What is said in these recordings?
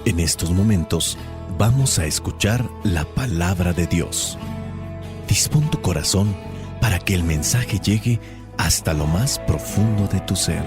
En estos momentos vamos a escuchar la palabra de Dios. Dispón tu corazón para que el mensaje llegue hasta lo más profundo de tu ser.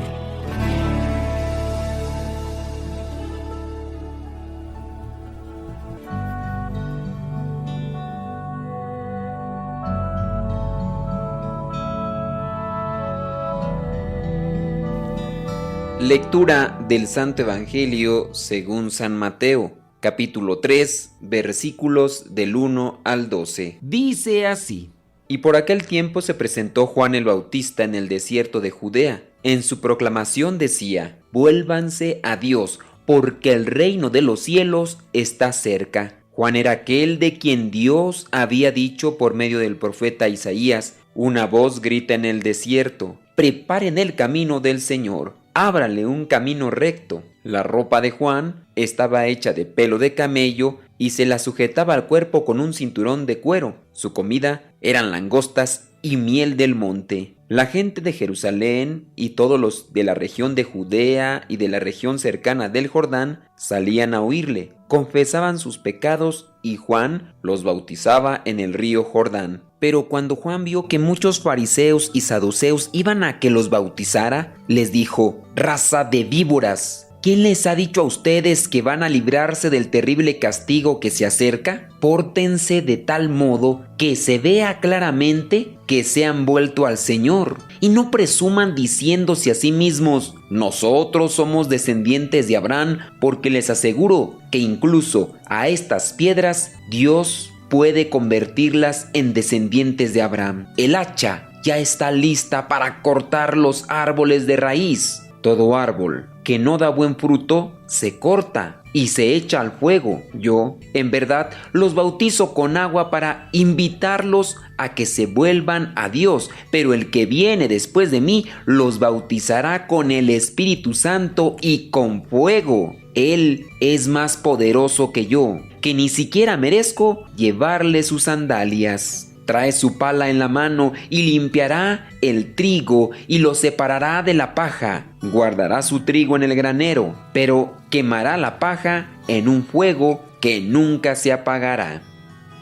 Lectura del Santo Evangelio según San Mateo, capítulo 3, versículos del 1 al 12. Dice así: Y por aquel tiempo se presentó Juan el Bautista en el desierto de Judea. En su proclamación decía: Vuélvanse a Dios, porque el reino de los cielos está cerca. Juan era aquel de quien Dios había dicho por medio del profeta Isaías: Una voz grita en el desierto, preparen el camino del Señor, ábrale un camino recto. La ropa de Juan estaba hecha de pelo de camello y se la sujetaba al cuerpo con un cinturón de cuero. Su comida eran langostas y miel del monte. La gente de Jerusalén y todos los de la región de Judea y de la región cercana del Jordán salían a oírle, confesaban sus pecados y Juan los bautizaba en el río Jordán. Pero cuando Juan vio que muchos fariseos y saduceos iban a que los bautizara, les dijo: Raza de víboras, ¿quién les ha dicho a ustedes que van a librarse del terrible castigo que se acerca? Pórtense de tal modo que se vea claramente que se han vuelto al Señor, y no presuman diciéndose a sí mismos: nosotros somos descendientes de Abraham, porque les aseguro que incluso a estas piedras Dios puede convertirlas en descendientes de Abraham. El hacha ya está lista para cortar los árboles de raíz. Todo árbol que no da buen fruto se corta y se echa al fuego. Yo, en verdad, los bautizo con agua para invitarlos a que se vuelvan a Dios, pero el que viene después de mí los bautizará con el Espíritu Santo y con fuego. Él es más poderoso que yo, que ni siquiera merezco llevarle sus sandalias. Trae su pala en la mano y limpiará el trigo y lo separará de la paja. Guardará su trigo en el granero, pero quemará la paja en un fuego que nunca se apagará.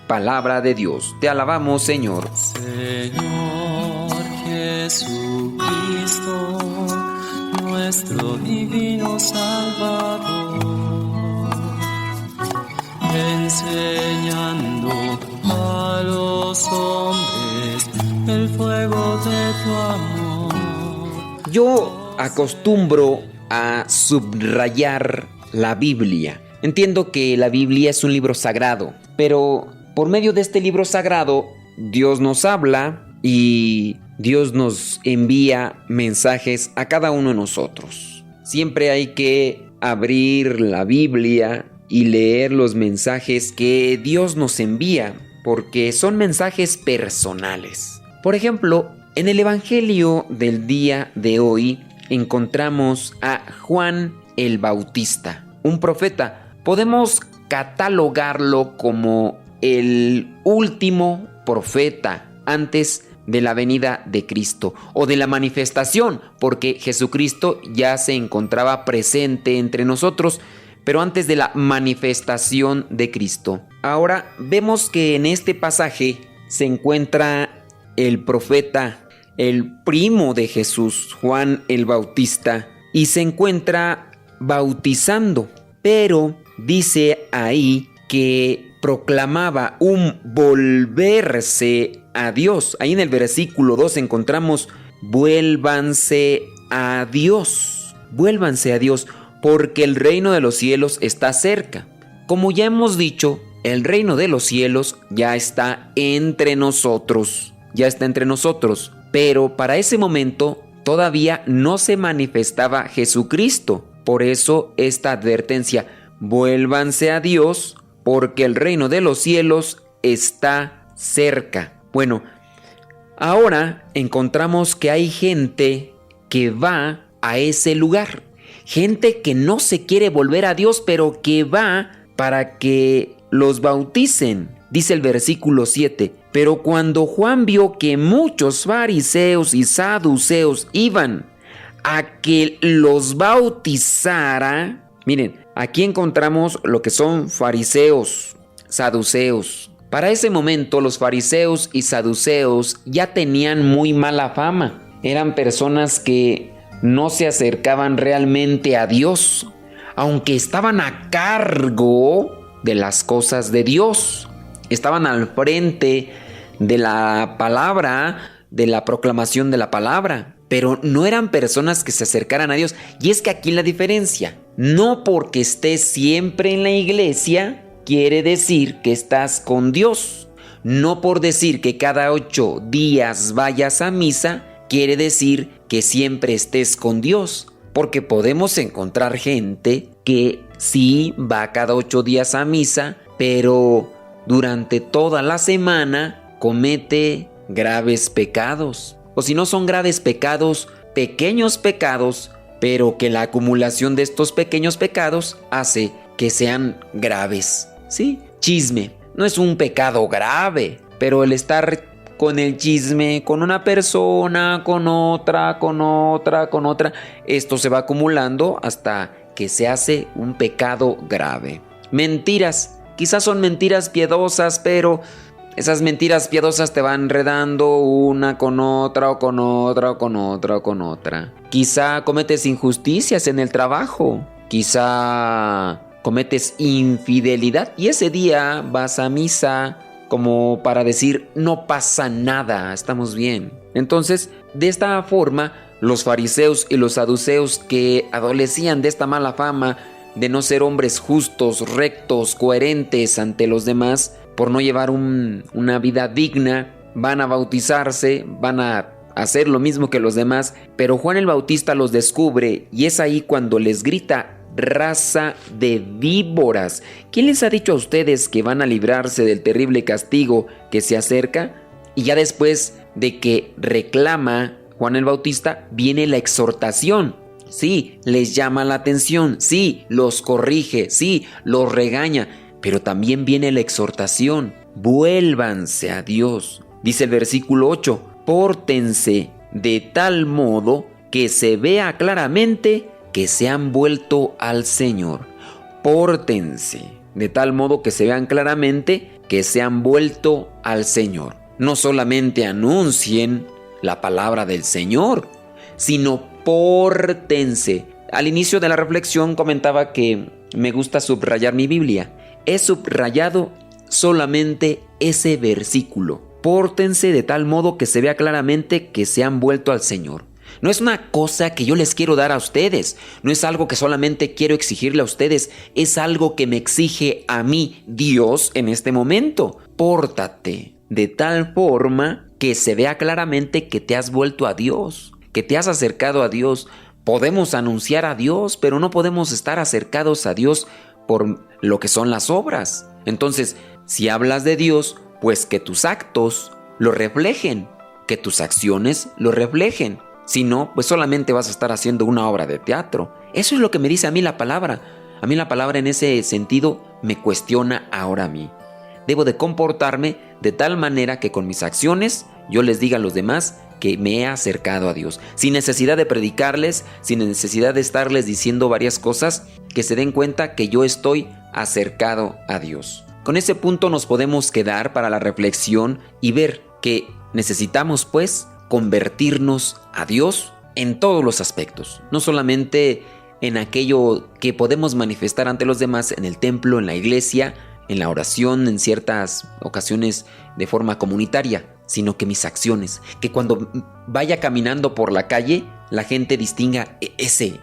Palabra de Dios. Te alabamos, Señor. Señor Jesucristo, nuestro divino Salvador, enseñando a los hombres el fuego de tu amor. Yo acostumbro a subrayar la Biblia. Entiendo que la Biblia es un libro sagrado, pero por medio de este libro sagrado, Dios nos habla y Dios nos envía mensajes a cada uno de nosotros. Siempre hay que abrir la Biblia y leer los mensajes que Dios nos envía, porque son mensajes personales. Por ejemplo, en el Evangelio del día de hoy encontramos a Juan el Bautista, un profeta. Podemos catalogarlo como el último profeta antes de la venida de Cristo o de la manifestación, porque Jesucristo ya se encontraba presente entre nosotros, pero antes de la manifestación de Cristo. Ahora vemos que en este pasaje se encuentra el profeta, el primo de Jesús, Juan el Bautista, y se encuentra bautizando, pero dice ahí que proclamaba un volverse a Dios. Ahí en el versículo 2 encontramos: vuélvanse a Dios, vuélvanse a Dios, porque el reino de los cielos está cerca. Como ya hemos dicho, el reino de los cielos ya está entre nosotros, pero para ese momento todavía no se manifestaba Jesucristo. Por eso esta advertencia: vuélvanse a Dios, porque el reino de los cielos está cerca. Bueno, ahora encontramos que hay gente que va a ese lugar. Gente que no se quiere volver a Dios, pero que va para que los bauticen. Dice el versículo 7: pero cuando Juan vio que muchos fariseos y saduceos iban a que los bautizara, Miren, aquí encontramos lo que son fariseos, saduceos. Para ese momento los fariseos y saduceos ya tenían muy mala fama. Eran personas que no se acercaban realmente a Dios, aunque estaban a cargo de las cosas de Dios. Estaban al frente de la palabra, de la proclamación de la palabra, pero no eran personas que se acercaran a Dios. Y es que aquí la diferencia, no porque estés siempre en la iglesia quiere decir que estás con Dios. No por decir que cada 8 días vayas a misa quiere decir que siempre estés con Dios, porque podemos encontrar gente que sí va cada 8 días a misa, pero durante toda la semana comete graves pecados. O si no son graves pecados, pequeños pecados, pero que la acumulación de estos pequeños pecados hace que sean graves. ¿Sí? Chisme. No es un pecado grave, pero el estar con el chisme, con una persona, con otra, esto se va acumulando hasta que se hace un pecado grave. Mentiras. Quizás son mentiras piadosas, pero esas mentiras piadosas te van enredando una con otra, o con otra, o con otra, o con otra. Quizá cometes injusticias en el trabajo. Quizá cometes infidelidad y ese día vas a misa como para decir no pasa nada, estamos bien. Entonces, de esta forma, los fariseos y los saduceos que adolecían de esta mala fama de no ser hombres justos, rectos, coherentes ante los demás, por no llevar una vida digna, van a bautizarse, van a hacer lo mismo que los demás, pero Juan el Bautista los descubre y es ahí cuando les grita: raza de víboras. ¿Quién les ha dicho a ustedes que van a librarse del terrible castigo que se acerca? Y ya después de que reclama Juan el Bautista, viene la exhortación. Sí, les llama la atención, sí, los corrige, sí, los regaña, pero también viene la exhortación. Vuélvanse a Dios. Dice el versículo 8, pórtense de tal modo que se vea claramente que se han vuelto al Señor. Pórtense de tal modo que se vean claramente que se han vuelto al Señor. No solamente anuncien la palabra del Señor, sino pórtense. Al inicio de la reflexión comentaba que me gusta subrayar mi Biblia. He subrayado solamente ese versículo. Pórtense de tal modo que se vea claramente que se han vuelto al Señor. No es una cosa que yo les quiero dar a ustedes, no es algo que solamente quiero exigirle a ustedes, es algo que me exige a mí Dios en este momento. Pórtate de tal forma que se vea claramente que te has vuelto a Dios, que te has acercado a Dios. Podemos anunciar a Dios, pero no podemos estar acercados a Dios por lo que son las obras. Entonces, si hablas de Dios, pues que tus actos lo reflejen, que tus acciones lo reflejen. Si no, pues solamente vas a estar haciendo una obra de teatro. Eso es lo que me dice a mí la palabra. A mí la palabra en ese sentido me cuestiona ahora a mí. Debo de comportarme de tal manera que con mis acciones yo les diga a los demás que me he acercado a Dios. Sin necesidad de predicarles, sin necesidad de estarles diciendo varias cosas, que se den cuenta que yo estoy acercado a Dios. Con ese punto nos podemos quedar para la reflexión y ver que necesitamos pues convertirnos a Dios en todos los aspectos, no solamente en aquello que podemos manifestar ante los demás en el templo, en la iglesia, en la oración, en ciertas ocasiones de forma comunitaria, sino que mis acciones, que cuando vaya caminando por la calle, la gente distinga, ese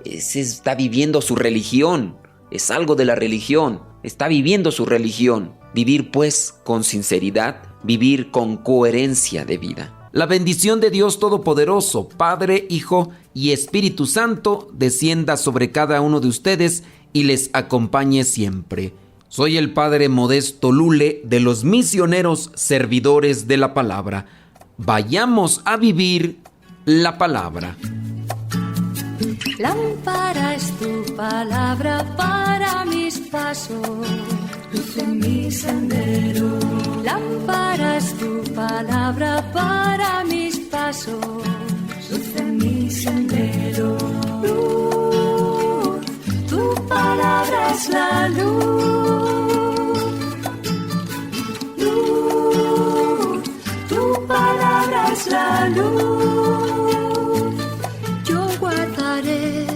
está viviendo su religión, es algo de la religión, está viviendo su religión. Vivir pues con sinceridad, vivir con coherencia de vida. La bendición de Dios Todopoderoso, Padre, Hijo y Espíritu Santo, descienda sobre cada uno de ustedes y les acompañe siempre. Soy el Padre Modesto Lule de los misioneros servidores de la palabra. Vayamos a vivir la palabra. Lámpara es tu palabra para mis pasos, luz en mi sendero. Lámpara es tu palabra para mis pasos, luz en mi sendero. Luz, tu es la luz. Luz, tu palabra es la luz. Yo guardaré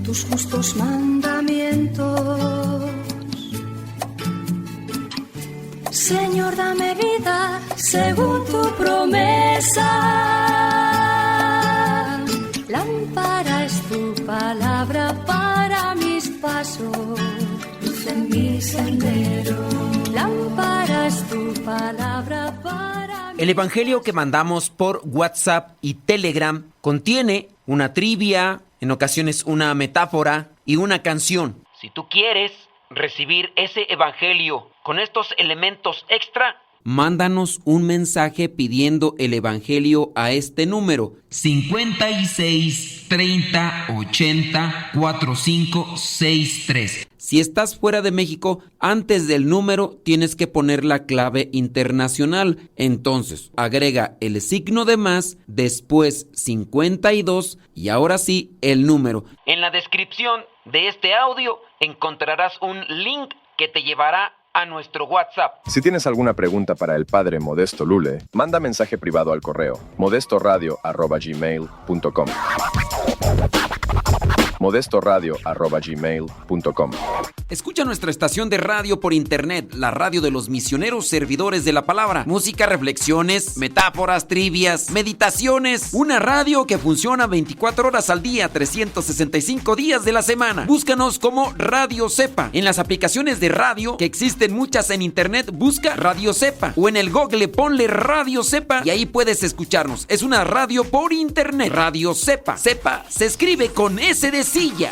tus justos mandamientos. Señor, dame vida según tu promesa. Lámpara es tu palabra para mis pasos, luz en mi sendero. Lámpara es tu palabra para mis... El evangelio que mandamos por WhatsApp y Telegram contiene una trivia, en ocasiones una metáfora y una canción. Si tú quieres recibir ese evangelio con estos elementos extra, mándanos un mensaje pidiendo el evangelio a este número: 56 30 80 4563. Si estás fuera de México, antes del número tienes que poner la clave internacional. Entonces, agrega el signo de más, después 52 y ahora sí el número. En la descripción de este audio encontrarás un link que te llevará a nuestro WhatsApp. Si tienes alguna pregunta para el Padre Modesto Lule, manda mensaje privado al correo modestoradio@gmail.com. modestoradio@gmail.com. Escucha nuestra estación de radio por internet, la radio de los misioneros servidores de la palabra. Música, reflexiones, metáforas, trivias, meditaciones. Una radio que funciona 24 horas al día, 365 días de la semana. Búscanos como Radio Cepa. En las aplicaciones de radio, que existen muchas en internet, busca Radio Cepa. O en el Google ponle Radio Cepa y ahí puedes escucharnos. Es una radio por internet. Radio Cepa. Cepa se escribe con S de silla.